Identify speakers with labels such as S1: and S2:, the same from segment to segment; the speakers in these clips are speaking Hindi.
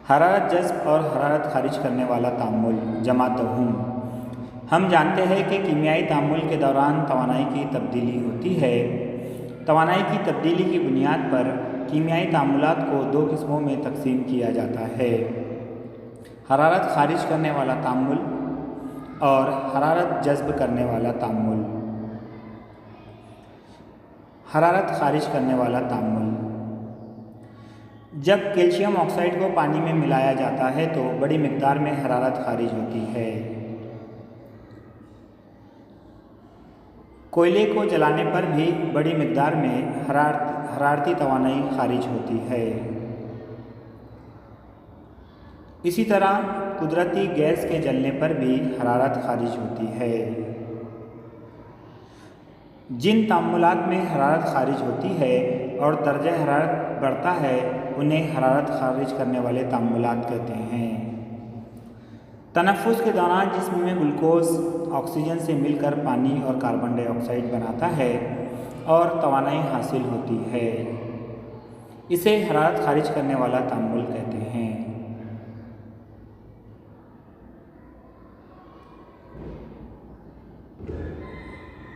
S1: हरारत जज़्ब और हरारत खारिज करने वाला तामुल जमा तवहूम। हम जानते हैं कि कीमियाई तामुल के दौरान तवानाई की तब्दीली होती है। तवानाई की तब्दीली की बुनियाद पर कीमियाई तामुलात को दो किस्मों में तकसीम किया जाता है, हरारत खारिज करने वाला तामुल और हरारत जज़्ब करने वाला तामुल। हरारत खारिज करने वाला तामुल: जब कैल्शियम ऑक्साइड को पानी में मिलाया जाता है तो बड़ी मिकदार में हरारत खारिज होती है। कोयले को जलाने पर भी बड़ी मिकदार में हरारती तवानाई खारिज होती है। इसी तरह कुदरती गैस के जलने पर भी हरारत खारिज होती है। जिन तामुलात में हरारत खारिज होती है और दर्जा हरारत बढ़ता है उन्हें हरारत खारिज करने वाले तामुलात कहते हैं। तनफ़ुस के दौरान जिस्म में ग्लूकोज ऑक्सीजन से मिलकर पानी और कार्बन डाइऑक्साइड बनाता है और तवानाई हासिल होती है, इसे हरारत खारिज करने वाला तामुल कहते हैं।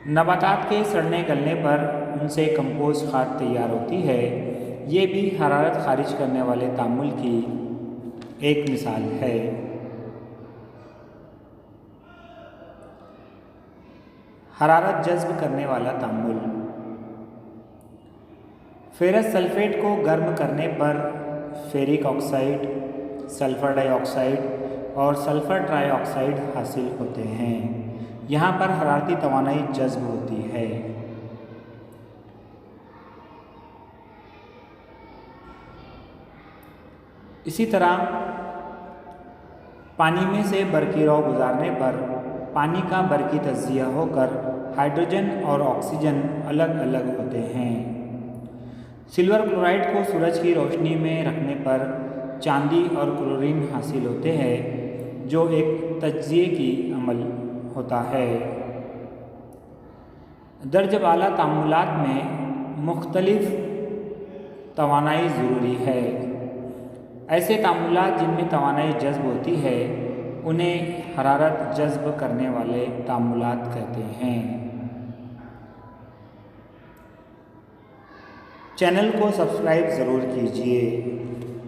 S1: नबातात के सड़ने गलने पर उनसे कंपोस्ट खाद तैयार होती है, ये भी हरारत खारिज करने वाले तामुल की एक मिसाल है। हरारत जज़्ब करने वाला तामुल: फेरस सल्फेट को गर्म करने पर फेरिक ऑक्साइड, सल्फ़र डाइऑक्साइड और सल्फ़र ट्राइऑक्साइड हासिल होते हैं। यहाँ पर हरारती तवानाई जज़्ब होती है। इसी तरह पानी में से बरकी रौ गुजारने पर पानी का बरकी तज्जिया होकर हाइड्रोजन और ऑक्सीजन अलग अलग होते हैं। सिल्वर क्लोराइड को सूरज की रोशनी में रखने पर चांदी और क्लोरीन हासिल होते हैं, जो एक तज्जिए की अमल होता है। दर्ज बाला तामुलात में मुख्तलिफ तवानाई ज़रूरी है। ऐसे तामुलात जिनमें तवानाई जज़्ब होती है उन्हें हरारत जज़्ब करने वाले तामुलात कहते हैं। चैनल को सब्सक्राइब ज़रूर कीजिए।